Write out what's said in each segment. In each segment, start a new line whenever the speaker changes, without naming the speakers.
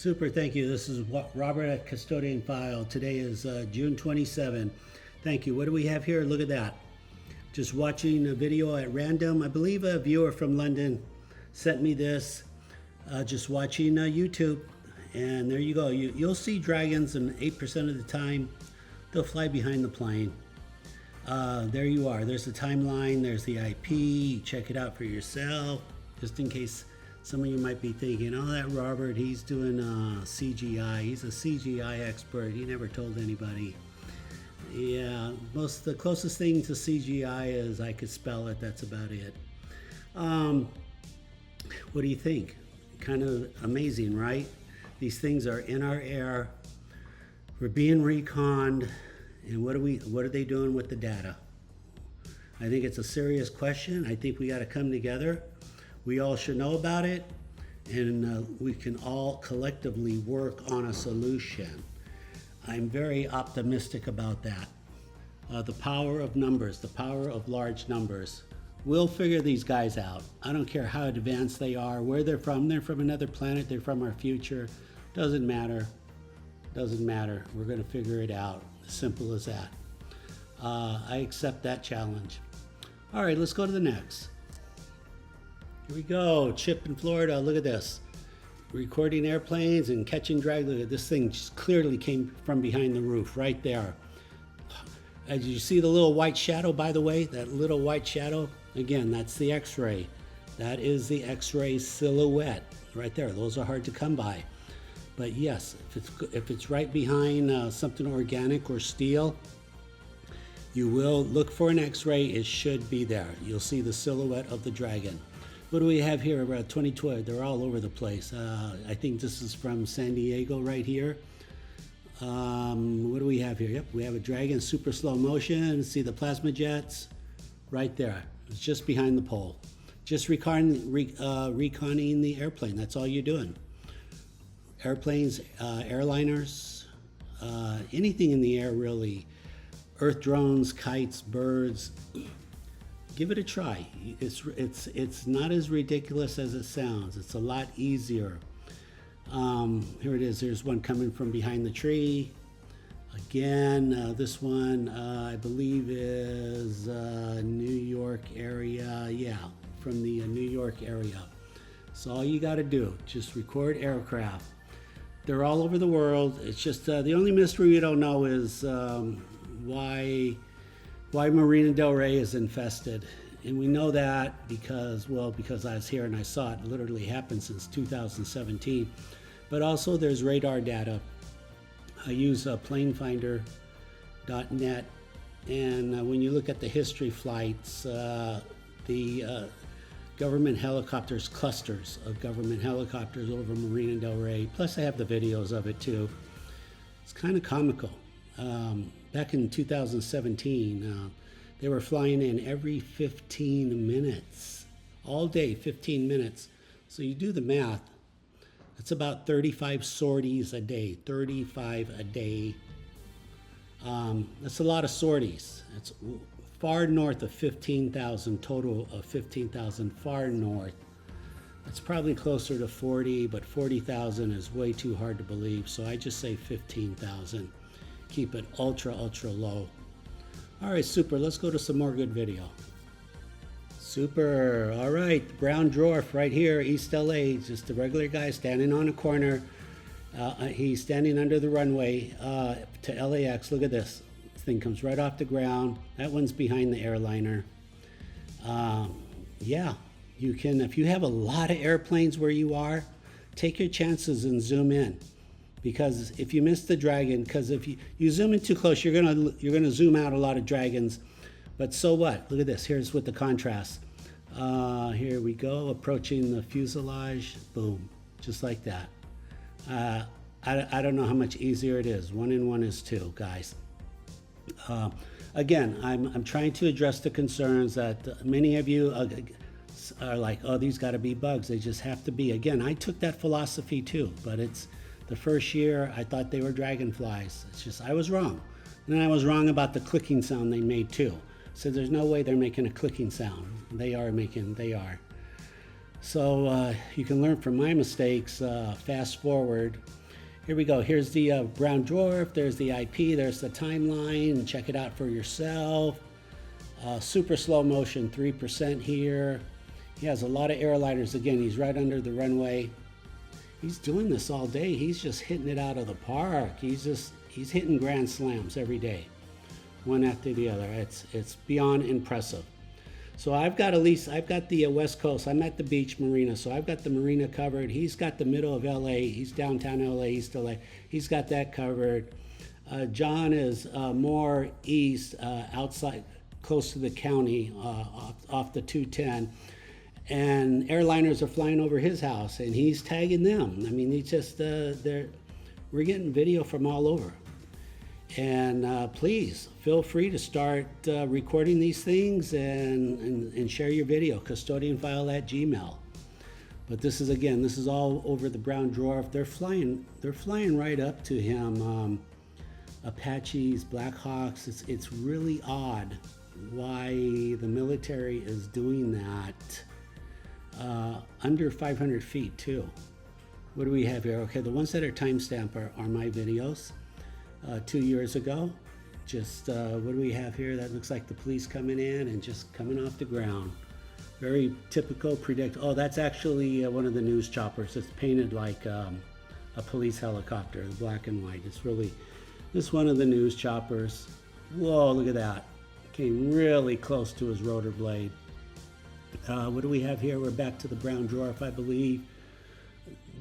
Super, thank you. This is Robert at Custodian File. Today is June 27. Thank you. What do we have here? Look at that. Just watching a video at random. I believe a viewer from London sent me this. Just watching YouTube. And there you go. You'll see dragons, and 8% of the time, they'll fly behind the plane. There you are. There's the timeline. There's the IP. Check it out for yourself, just in case some of you might be thinking, oh, that Robert, he's doing CGI. He's a CGI expert. He never told anybody. Yeah, the closest thing to CGI is I could spell it. That's about it. What do you think? Kind of amazing, right? These things are in our air. We're being reconned. And what are they doing with the data? I think it's a serious question. I think we got to come together. We all should know about it, and we can all collectively work on a solution. I'm very optimistic about that. The power of numbers, the power of large numbers. We'll figure these guys out. I don't care how advanced they are, where they're from. They're from another planet. They're from our future. Doesn't matter. Doesn't matter. We're going to figure it out. Simple as that. I accept that challenge. All right, let's go to the next. Here we go. Chip in Florida. Look at this. Recording airplanes and catching drag. Look at this thing. Just clearly came from behind the roof right there. As you see the little white shadow, by the way, that little white shadow, again, that's the X-ray. That is the X-ray silhouette right there. Those are hard to come by. But yes, if it's right behind something organic or steel, you will look for an X-ray. It should be there. You'll see the silhouette of the dragon. What do we have here? About 2012. They're all over the place. I think this is from San Diego right here. What do we have here? Yep, we have a dragon, super slow motion. See the plasma jets right there. It's just behind the pole. Just reconning the airplane. That's all you're doing. Airplanes, airliners, anything in the air really. Earth drones, kites, birds. Give it a try. It's not as ridiculous as it sounds. It's a lot easier. Here it is. There's one coming from behind the tree. Again, this one I believe is New York area. Yeah, from the New York area. So all you got to do, just record aircraft. They're all over the world. It's just the only mystery we don't know is why Marina Del Rey is infested. And we know that because I was here and I saw it literally happen since 2017. But also there's radar data. I use planefinder.net, and when you look at the history flights, the government helicopters, clusters of government helicopters over Marina Del Rey. Plus I have the videos of it too. It's kind of comical. Back in 2017, they were flying in every 15 minutes. All day, 15 minutes. So you do the math. It's about 35 sorties a day. 35 a day. That's a lot of sorties. It's far north of 15,000, total of 15,000, far north. It's probably closer to 40, but 40,000 is way too hard to believe. So I just say 15,000. Keep it ultra, ultra low. All right, super. Let's go to some more good video. Super. All right, brown dwarf right here, East LA. Just a regular guy standing on a corner. He's standing under the runway to LAX. Look at this. This thing comes right off the ground. That one's behind the airliner. Yeah, you can, if you have a lot of airplanes where you are, take your chances and zoom in. Because if you miss the dragon, because if you zoom in too close, you're gonna zoom out a lot of dragons. But so what? Look at this. Here's with the contrast. Here we go, approaching the fuselage. Boom, just like that. I don't know how much easier it is. 1 and 1 is 2, guys. Again, I'm trying to address the concerns that many of you are like, oh, these got to be bugs. They just have to be. Again, I took that philosophy too, but it's the first year I thought they were dragonflies. It's just I was wrong. And then I was wrong about the clicking sound they made too. So there's no way they're making a clicking sound. They are. So you can learn from my mistakes. Fast forward. Here we go. Here's the brown dwarf. There's the IP. There's the timeline. Check it out for yourself. Super slow motion, 3% here. He has a lot of airliners. Again, he's right under the runway. He's doing this all day. He's just hitting it out of the park. He's hitting grand slams every day, one after the other. It's beyond impressive. So I've got the West Coast. I'm at the beach marina, so I've got the marina covered. He's got the middle of LA. He's downtown LA, East LA. He's got that covered. John is more east, outside, close to the county, off the 210. And airliners are flying over his house, and he's tagging them. I mean, he's just, we're getting video from all over. And please feel free to start recording these things and share your video, custodianfile@gmail. But this is all over the brown dwarf. They're flying right up to him. Apaches, Black Hawks. It's really odd why the military is doing that under 500 feet too. What do we have here? Okay, the ones that are timestamped are my videos 2 years ago. Just what do we have here? That looks like the police coming in and just coming off the ground. Very typical, oh, that's actually one of the news choppers. It's painted like a police helicopter, black and white. It's really, this one of the news choppers. Whoa, look at that. Came really close to his rotor blade. What do we have here? We're back to the brown dwarf, I believe.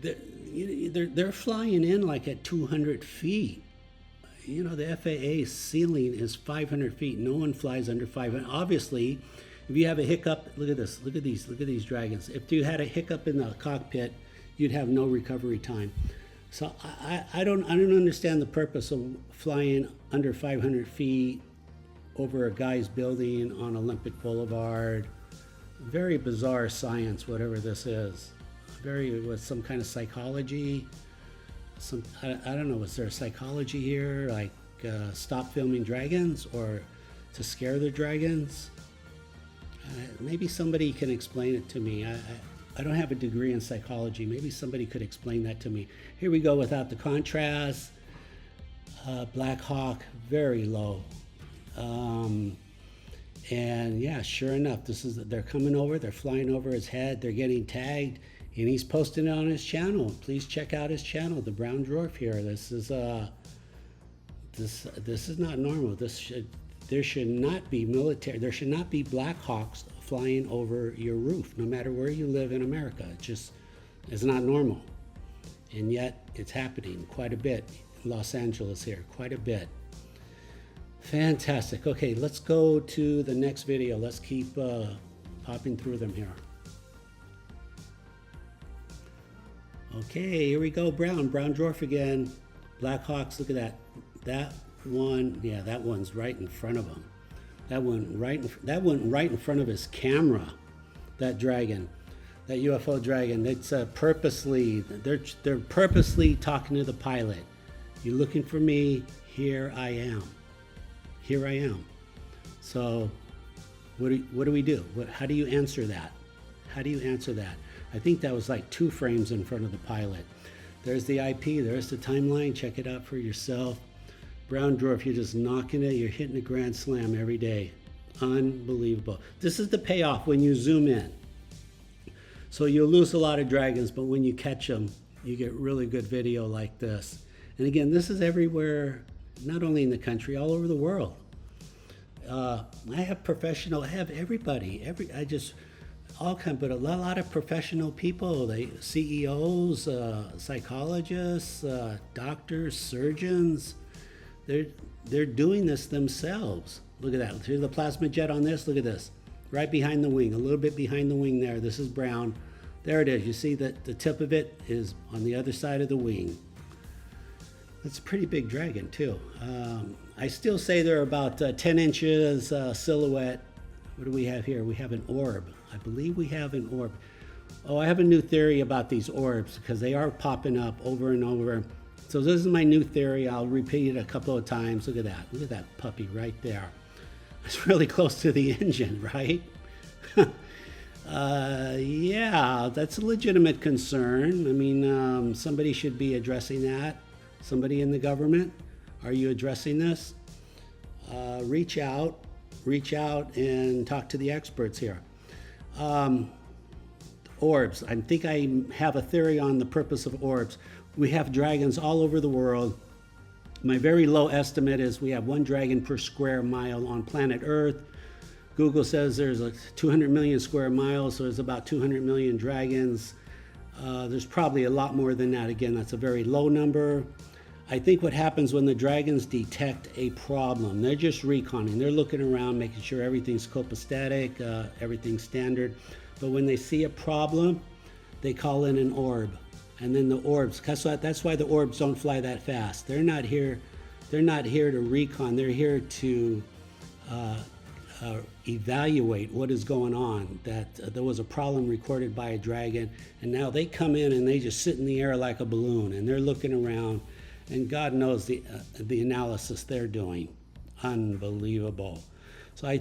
They're flying in like at 200 feet. You know, the FAA ceiling is 500 feet. No one flies under 500. Obviously, if you have a hiccup, look at this. Look at these dragons. If you had a hiccup in the cockpit, you'd have no recovery time. So I don't understand the purpose of flying under 500 feet over a guy's building on Olympic Boulevard. Very bizarre science, whatever this is. With some kind of psychology. I don't know, was there a psychology here, like stop filming dragons or to scare the dragons? Maybe somebody can explain it to me. I don't have a degree in psychology. Maybe somebody could explain that to me. Here we go without the contrast. Black Hawk, very low. And yeah, sure enough, they're coming over, they're flying over his head, they're getting tagged, and he's posting it on his channel. Please check out his channel, the brown dwarf here. This is not normal. There should not be military, there should not be Black Hawks flying over your roof, no matter where you live in America. It just is not normal. And yet it's happening quite a bit in Los Angeles here, quite a bit. Fantastic. Okay, let's go to the next video. Let's keep popping through them here. Okay, here we go. Brown dwarf again. Black Hawks, look at that. That one, yeah, that one's right in front of him. That went right in front of his camera. That dragon, that UFO dragon. It's purposely. They're purposely talking to the pilot. You're looking for me. Here I am. Here I am. So what do we do? How do you answer that? How do you answer that? I think that was like 2 frames in front of the pilot. There's the IP, there's the timeline. Check it out for yourself. Brown dwarf, you're just knocking it. You're hitting a grand slam every day. Unbelievable. This is the payoff when you zoom in. So you'll lose a lot of dragons, but when you catch them, you get really good video like this. And again, this is everywhere, not only in the country, all over the world. I have everybody, but a lot of professional people, CEOs, psychologists, doctors, surgeons, they're doing this themselves. Look at that. Here's the plasma jet on this. Look at this. Right behind the wing, a little bit behind the wing there. This is brown. There it is. You see that the tip of it is on the other side of the wing. That's a pretty big dragon too. I still say they're about 10 inches silhouette. What do we have here? We have an orb. I believe we have an orb. Oh, I have a new theory about these orbs because they are popping up over and over. So this is my new theory. I'll repeat it a couple of times. Look at that. Look at that puppy right there. It's really close to the engine, right? Yeah, that's a legitimate concern. I mean, somebody should be addressing that. Somebody in the government, are you addressing this? Reach out and talk to the experts here. Orbs. I think I have a theory on the purpose of orbs. We have dragons all over the world. My very low estimate is we have 1 dragon per square mile on planet Earth. Google says there's like 200 million square miles, so there's about 200 million dragons. There's probably a lot more than that. Again, that's a very low number. I think what happens when the dragons detect a problem, they're just reconning. They're looking around, making sure everything's copacetic, everything's standard. But when they see a problem, they call in an orb. And then the orbs, that's why the orbs don't fly that fast. They're not here to recon. They're here to evaluate what is going on, that there was a problem recorded by a dragon, and now they come in and they just sit in the air like a balloon, and they're looking around, and God knows the analysis they're doing. Unbelievable. So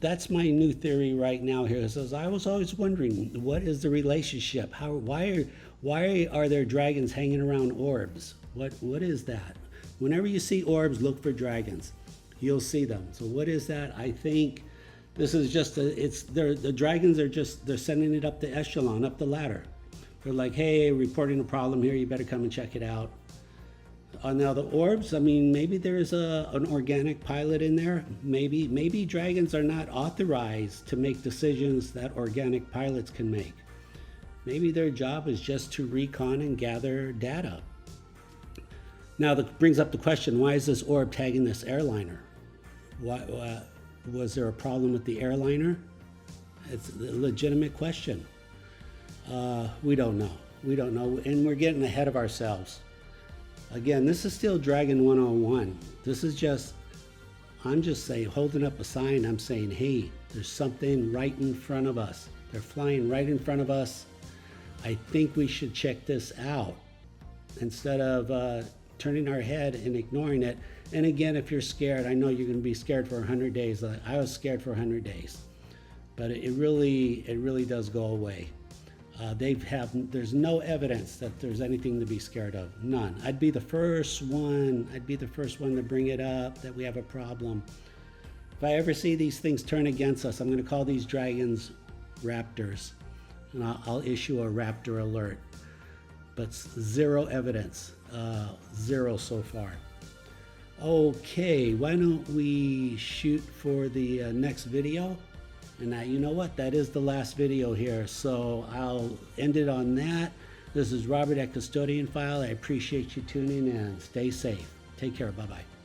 that's my new theory right now here. It says, I was always wondering, what is the relationship? Why are there dragons hanging around orbs? What is that? Whenever you see orbs, look for dragons. You'll see them. So what is that? I think this is just the dragons are they're sending it up the echelon, up the ladder. They're like, hey, reporting a problem here, you better come and check it out. Now the orbs, I mean, maybe there's an organic pilot in there. Maybe dragons are not authorized to make decisions that organic pilots can make. Maybe their job is just to recon and gather data. Now that brings up the question, why is this orb tagging this airliner? Was there a problem with the airliner? It's a legitimate question. We don't know. And we're getting ahead of ourselves. Again, this is still Dragon 101. I'm just saying, holding up a sign, I'm saying, hey, there's something right in front of us. They're flying right in front of us. I think we should check this out instead of turning our head and ignoring it. And again, if you're scared, I know you're going to be scared for 100 days. I was scared for 100 days, but it really does go away. There's no evidence that there's anything to be scared of. None. I'd be the first one to bring it up that we have a problem. If I ever see these things turn against us, I'm going to call these dragons raptors, and I'll issue a raptor alert. But zero evidence, zero so far. Okay, why don't we shoot for the next video? And you know what? That is the last video here, so I'll end it on that. This is Robert at Custodian File. I appreciate you tuning in. Stay safe. Take care. Bye-bye.